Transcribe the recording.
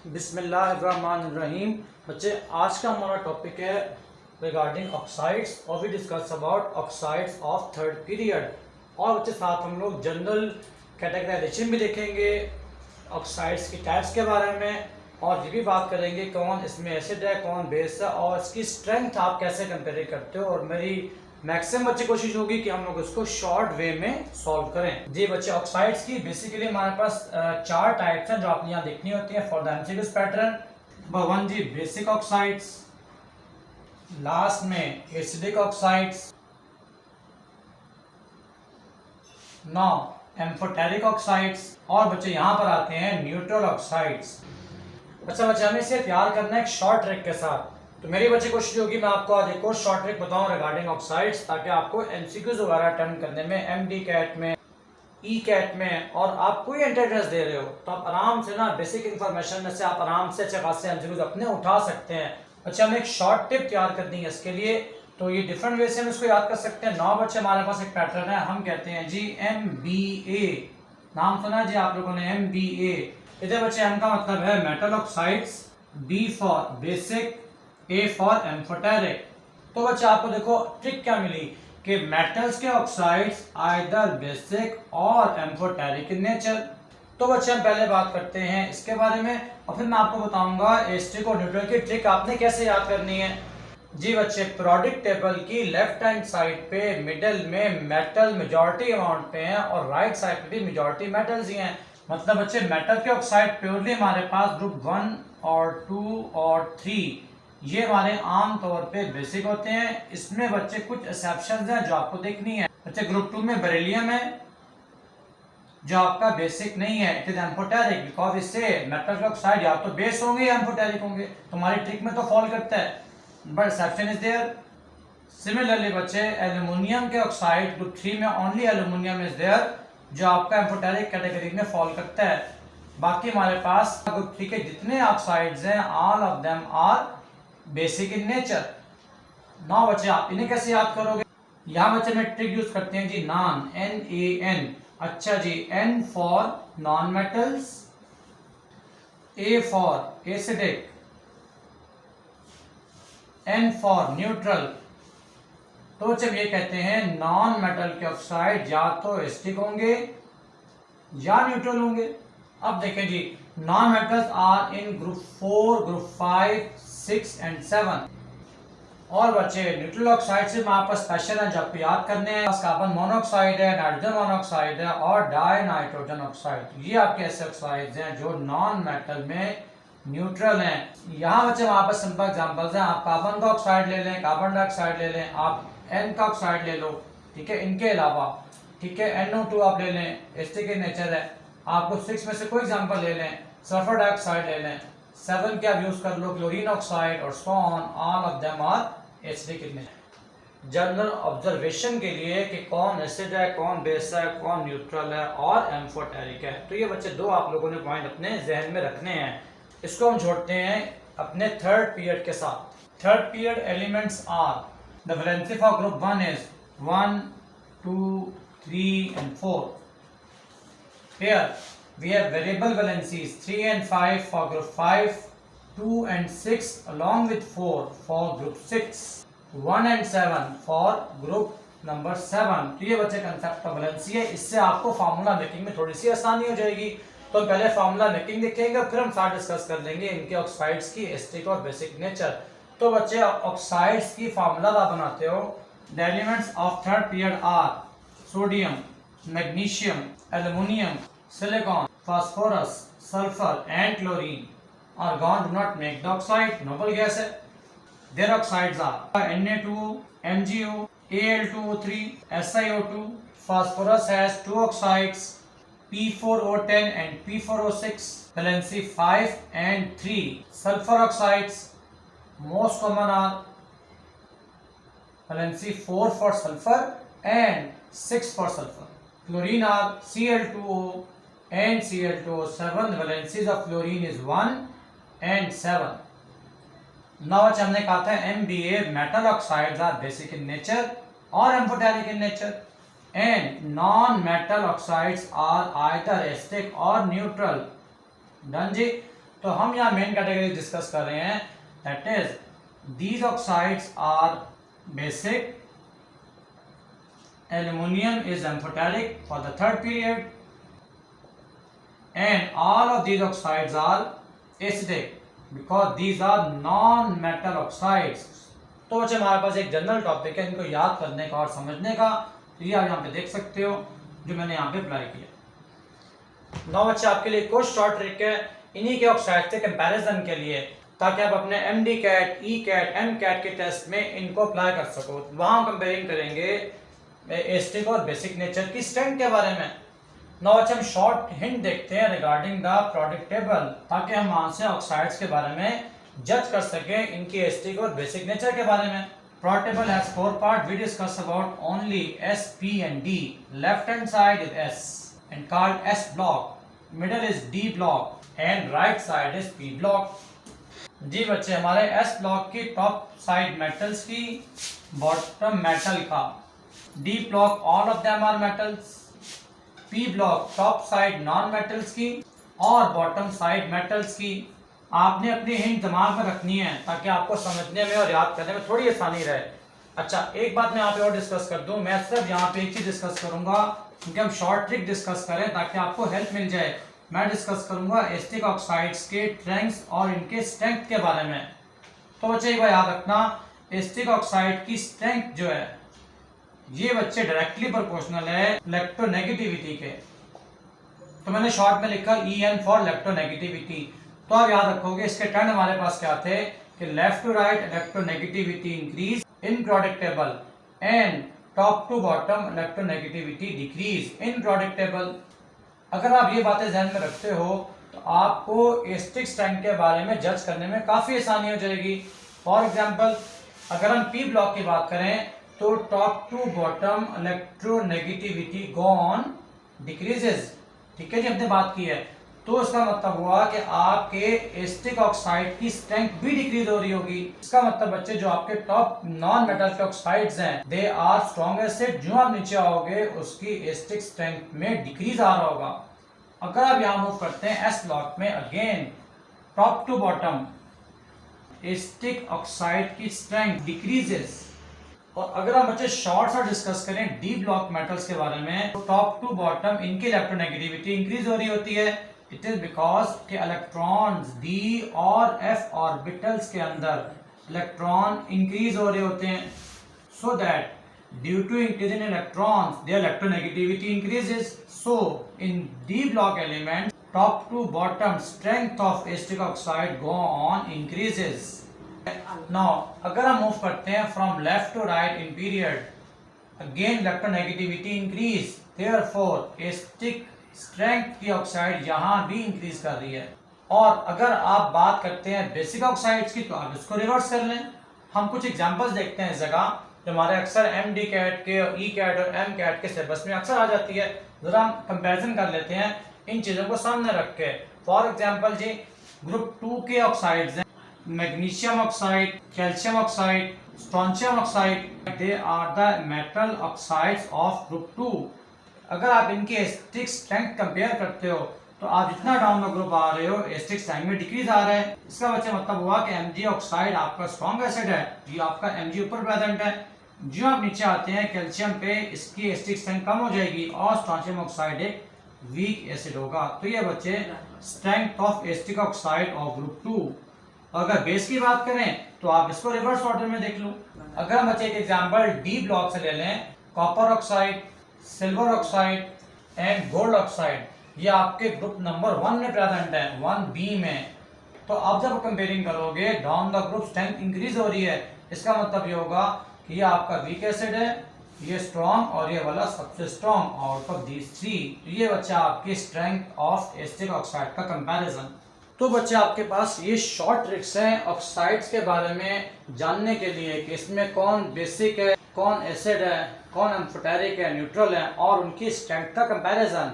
बिस्मिल्लाहिर्रहमानिर्रहीम। बच्चे, आज का हमारा टॉपिक है रिगार्डिंग ऑक्साइड्स और we discuss about oxides of third period. और बच्चे साथ हम लोग जनरल कैटेगराइजेशन भी देखेंगे ऑक्साइड्स की टाइप्स के बारे में, और ये भी बात करेंगे कौन इसमें एसिड है कौन बेस है और इसकी स्ट्रेंथ आप कैसे कंपेयर करते हो। और मेरी मैक्सिमम बच्चे कोशिश होगी कि हम लोग इसको शॉर्ट वे में सॉल्व करें। जी बच्चे, ऑक्साइड्स की बेसिकली हमारे पास चार टाइप्स हैं जो आपने यहाँ देखनी होती है for the MCQs pattern. Number one जी बेसिक ऑक्साइड्स, लास्ट में एसिडिक ऑक्साइड्स, नौ एम्फोटेरिक ऑक्साइड्स, और बच्चे यहाँ पर आते हैं न्यूट्रल ऑक्साइड्स। अच्छा बच्चे, हमें इसे तैयार करना है एक शॉर्ट ट्रिक के साथ। तो मेरी बच्चे कोशिश होगी मैं आपको आज एक और शॉर्ट ट्रिक बताऊं रिगार्डिंग ऑक्साइड्स, ताकि आपको एमसीक्यूज वगैरह अटेम्प्ट करने में एमडी कैट में ई कैट में और आप कोई एंट्रेंस दे रहे हो तो आप आराम से ना बेसिक इंफॉर्मेशन में से आप आराम से अच्छे खासे एमसीक्यूज अपने उठा सकते हैं। अच्छा, हमें एक शॉर्ट टिप तैयार करनी है इसके लिए, तो ये डिफरेंट वे से हम इसको याद कर सकते हैं। 9 बच्चे हमारे पास एक पैटर्न है, हम कहते हैं जी MBA। नाम सुना जी आप लोगों ने MBA। इधर बच्चे M का मतलब है metal oxides, B for basic, A for amphoteric. तो बच्चे आपको देखो ट्रिक क्या मिली कि मेटल्स के ऑक्साइड्स आइदर बेसिक और एम्फोटेरिक इन नेचर। तो बच्चे हम पहले बात करते हैं इसके बारे में और फिर मैं आपको बताऊंगा एसिडिक और न्यूट्रल की ट्रिक आपने कैसे याद करनी है। जी बच्चे, पीरियोडिक टेबल की लेफ्ट हैंड साइड पे मिडिल में मेटल मेजॉरिटी अमाउंट पे हैं और राइट साइड पे भी मेजॉरिटी मेटल्स ही हैं। मतलब बच्चे मेटल के ऑक्साइड प्योरली हमारे पास ग्रुप 1 और 2 और 3 ये हमारे आम तौर पे बेसिक होते हैं। इसमें बच्चे कुछ एक्सेप्शंस हैं जो आपको देखनी है। बच्चे ग्रुप 2 में बेरिलियम है जो आपका बेसिक नहीं है, इट इज एम्फोटेरिक बिकॉज इससे मेटल के ऑक्साइड या तो बेस होंगे या एम्फोटेरिक होंगे। तुम्हारी ट्रिक में तो फॉल करता है, but exception is there. Similarly बच्चे एल्यूमिनियम के ऑक्साइड ग्रुप 3 में ओनली एल्यूमिनियम इज देयर जो आपका एम्फोटेरिक कैटेगरी में फॉल करता है। बाकी हमारे पास ग्रुप 3 के जितने ऑक्साइड्स हैं all of them are basic in nature. Now बच्चे आप इन्हें कैसे याद करोगे? यहाँ बच्चे में ट्रिक यूज करते हैं जी नॉन, NaN। अच्छा जी, N for non metals, A for acidic, N for neutral. तो बच्चे ये कहते हैं नॉन मेटल के ऑक्साइड या तो एसिडिक होंगे या न्यूट्रल होंगे। अब देखें जी, non metals are in group 4, group 5, 6 and 7। और बच्चे न्यूट्रल ऑक्साइड से हमारे पास स्पेशल है जो आपको याद करने हैं। कार्बन मोनोऑक्साइड है, नाइट्रोजन मोनोऑक्साइड है और डाई नाइट्रोजन ऑक्साइड। ये आपके ऐसे ऑक्साइड्स हैं जो नॉन मेटल में न्यूट्रल हैं। यहाँ बच्चे हमारे पास सिंपल एग्जांपल्स हैं। आप कार्बन का ऑक्साइड ले लें, कार्बन डाइऑक्साइड ले लें, आप N का ऑक्साइड ले लो, ठीक है। इनके अलावा ठीक है NO2 आप ले लें, एसिडिक इन नेचर है। आपको 6 में से कोई एग्जांपल ले लें, सल्फर डाइऑक्साइड ले लें, 7 के आप यूज कर लो क्लोरीन ऑक्साइड और so on, all of them are acidic in nature. General observation के लिए कि कौन एसिड है कौन बेस है कौन न्यूट्रल है और एम्फोटेरिक है। तो ये बच्चे दो आप लोगों ने पॉइंट अपने जहन में रखने हैं। इसको हम जोड़ते हैं अपने थर्ड पीरियड के साथ। Third period elements are the valency for group 1 is 1, 2, 3 and 4. Here we have variable valencies 3 and 5 for group 5, 2 and 6 along with 4 for group 6, 1 and 7 for group number 7। तो ये बच्चे कंसेप्ट ऑफ वैलेंसी है। इससे आपको formula making में थोड़ी सी आसानी हो जाएगी। तो पहले फार्मूला मेकिंग देखेंगे फिर हम साथ डिस्कस कर लेंगे इनके ऑक्साइड्स की एसिडिक और बेसिक नेचर। तो बच्चे ऑक्साइड्स की फार्मूला आप बनाते हो। The elements of third period are sodium, magnesium, aluminium, silicon, phosphorus, sulfur and chlorine. Argon do not make the oxide, noble gas है। Their oxides are Na2, MgO, Al2O3, SiO2. Phosphorus has two oxides, P4O10 and P4O6, valency 5 and 3. Sulfur oxides, most common are valency 4 for sulfur and 6 for sulfur. Chlorine are Cl2O and Cl2O7. valencies of chlorine is 1 and 7. Now हमने कहा था MBA metal oxides are basic in nature or amphoteric in nature and non-metal oxides are either acidic or neutral। Done जी। तो हम यहाँ main category discuss कर रहे हैं, that is these oxides are basic, aluminum is amphoteric for the third period, and all of these oxides are acidic because these are non-metal oxides. तो बच्चे हमारे पास एक जनरल टॉपिक है, इनको याद करने का और समझने का, तो ये आप यहाँ पे देख सकते हो जो मैंने यहाँ पे अप्लाई किया। नौ बच्चे आपके लिए कुछ शॉर्ट ट्रिक है इन्हीं के ऑक्साइड से कंपैरिजन के लिए, ताकि आप अपने MD CAT, E CAT, M CAT के टेस्ट में इनको अप्लाई कर सको। वहाँ कंपेयरिंग करेंगे एसिडिक और बेसिक नेचर की स्ट्रेंथ के बारे में। नौ बच्चे हम शॉर्ट हिंट देखते हैं रिगार्डिंग द प्रोडक्ट टेबल, ताकि हम वहाँ से ऑक्साइड्स के बारे में जज कर सके इनकी एसिडिक और बेसिक नेचर के बारे में। Product table has 4 part, we discuss about only S, P and D. Left hand side is S and called S block, middle is D block and right side is P block. जी बच्चे, हमारे S block की top side metals की, bottom metal का। D block all of them are metals, P block top side non metals की और bottom side metals की। आपने अपनी हिंट दिमाग में रखनी है ताकि आपको समझने में और याद करने में थोड़ी आसानी रहे। अच्छा, एक बात मैं यहाँ पे और डिस्कस कर दूं, मैं सिर्फ यहाँ पे एक चीज डिस्कस करूंगा क्योंकि हम शॉर्ट ट्रिक डिस्कस करें ताकि आपको हेल्प मिल जाए। मैं डिस्कस करूंगा एसिटिक ऑक्साइड्स के ट्रेंड्स और इनके स्ट्रेंथ के बारे में। तो बच्चे एक बार याद रखना, एसिटिक ऑक्साइड की स्ट्रेंथ जो है ये बच्चे डायरेक्टली प्रोपोर्शनल है इलेक्ट्रोनेगेटिविटी के। तो मैंने शॉर्ट में लिखा EN फॉर इलेक्ट्रोनेगेटिविटी। तो आप याद रखोगे इसके ट्रेंड हमारे पास क्या थे कि left to right electronegativity increase in product table and top to bottom electronegativity decrease in product table. अगर आप ये बातें ध्यान में रखते हो तो आपको एसिटिक स्ट्रेंथ के बारे में जज करने में काफी आसानी हो जाएगी। फॉर एग्जांपल, अगर हम P ब्लॉक की बात करें तो top to bottom electronegativity gone decreases. ठीक है जी, हमने बात की है, तो इसका मतलब हुआ कि आपके एसिटिक ऑक्साइड की स्ट्रेंथ भी डिक्रीज हो रही होगी। इसका मतलब बच्चे जो आपके टॉप नॉन मेटल के ऑक्साइड्स हैं दे आर स्ट्रॉन्ग एसिड, जो आप नीचे आओगे उसकी एसिटिक स्ट्रेंथ में डिक्रीज आ रहा होगा। अगर आप यहाँ मूव करते हैं S ब्लॉक में, again top to bottom acidic oxide की स्ट्रेंथ डिक्रीजेस। और अगर हम बच्चे शॉर्ट सा डिस्कस करें D ब्लॉक मेटल्स के बारे में, तो टॉप टू बॉटम इनकी इलेक्ट्रोनेगेटिविटी इंक्रीज हो रही होती है। इट इज बिकॉज के इलेक्ट्रॉन्स D और F ऑर्बिटल्स के अंदर इलेक्ट्रॉन इंक्रीज हो रहे होते हैं, so that due to increase in electrons their electronegativity increases. So in D block element top to bottom strength of acidic oxide go on increases. Now अगर हम move करते हैं from left to right in period, again electronegativity increase, therefore acetic strength की oxide यहाँ भी increase कर रही है। और अगर आप बात करते हैं बेसिक ऑक्साइड्स की तो आप इसको रिवर्स कर लें। हम कुछ एग्जांपल्स देखते हैं इस जगह जो हमारे अक्सर MD कैट के, ई कैट और M कैट के सिलेबस में अक्सर आ जाती है। जरा हम कंपेरिजन कर लेते हैं इन चीज़ों को सामने रख के। फॉर एग्जाम्पल जी, ग्रुप 2 के ऑक्साइड्स हैं magnesium oxide, calcium oxide, strontium oxide, they are the metal oxides of group 2। अगर आप इनकी एसिटिक स्ट्रेंथ कंपेयर करते हो तो आप जितना डाउन द ग्रुप आ रहे हो एसिटिक स्ट्रेंथ में डिक्रीज आ रहा है। इसका बच्चे मतलब हुआ कि Mg ऑक्साइड आपका स्ट्रॉन्ग एसिड है, ये आपका Mg ऊपर प्रेजेंट है। जो आप नीचे आते हैं कैल्शियम पे, इसकी एसिटिक स्ट्रेंथ कम हो जाएगी और स्ट्रोंशियम ऑक्साइड एक वीक एसिड होगा। तो ये बच्चे strength of acidic oxide of group 2। अगर बेस की बात करें तो आप इसको रिवर्स ऑर्डर में देख लो। अगर हम बच्चे एक एग्जांपल D ब्लॉक से ले लें, copper oxide, silver oxide and gold oxide, ये आपके ग्रुप नंबर 1 में प्रेजेंट है, 1B में। तो अब जब कंपेयरिंग करोगे down the group strength increase हो रही है, इसका मतलब ये होगा कि ये आपका वीक एसिड है, ये स्ट्रॉन्ग और ये वाला सबसे स्ट्रॉन्ग आउट ऑफ दीज 3। तो ये बच्चा आपकी स्ट्रेंथ ऑफ एसिटिक ऑक्साइड का कंपैरिजन। तो बच्चे आपके पास ये शॉर्ट ट्रिक्स हैं ऑक्साइड्स के बारे में जानने के लिए कि इसमें कौन बेसिक है, कौन एसिड है, कौन एम्फोटेरिक है, न्यूट्रल है और उनकी स्ट्रेंथ का कंपैरिजन।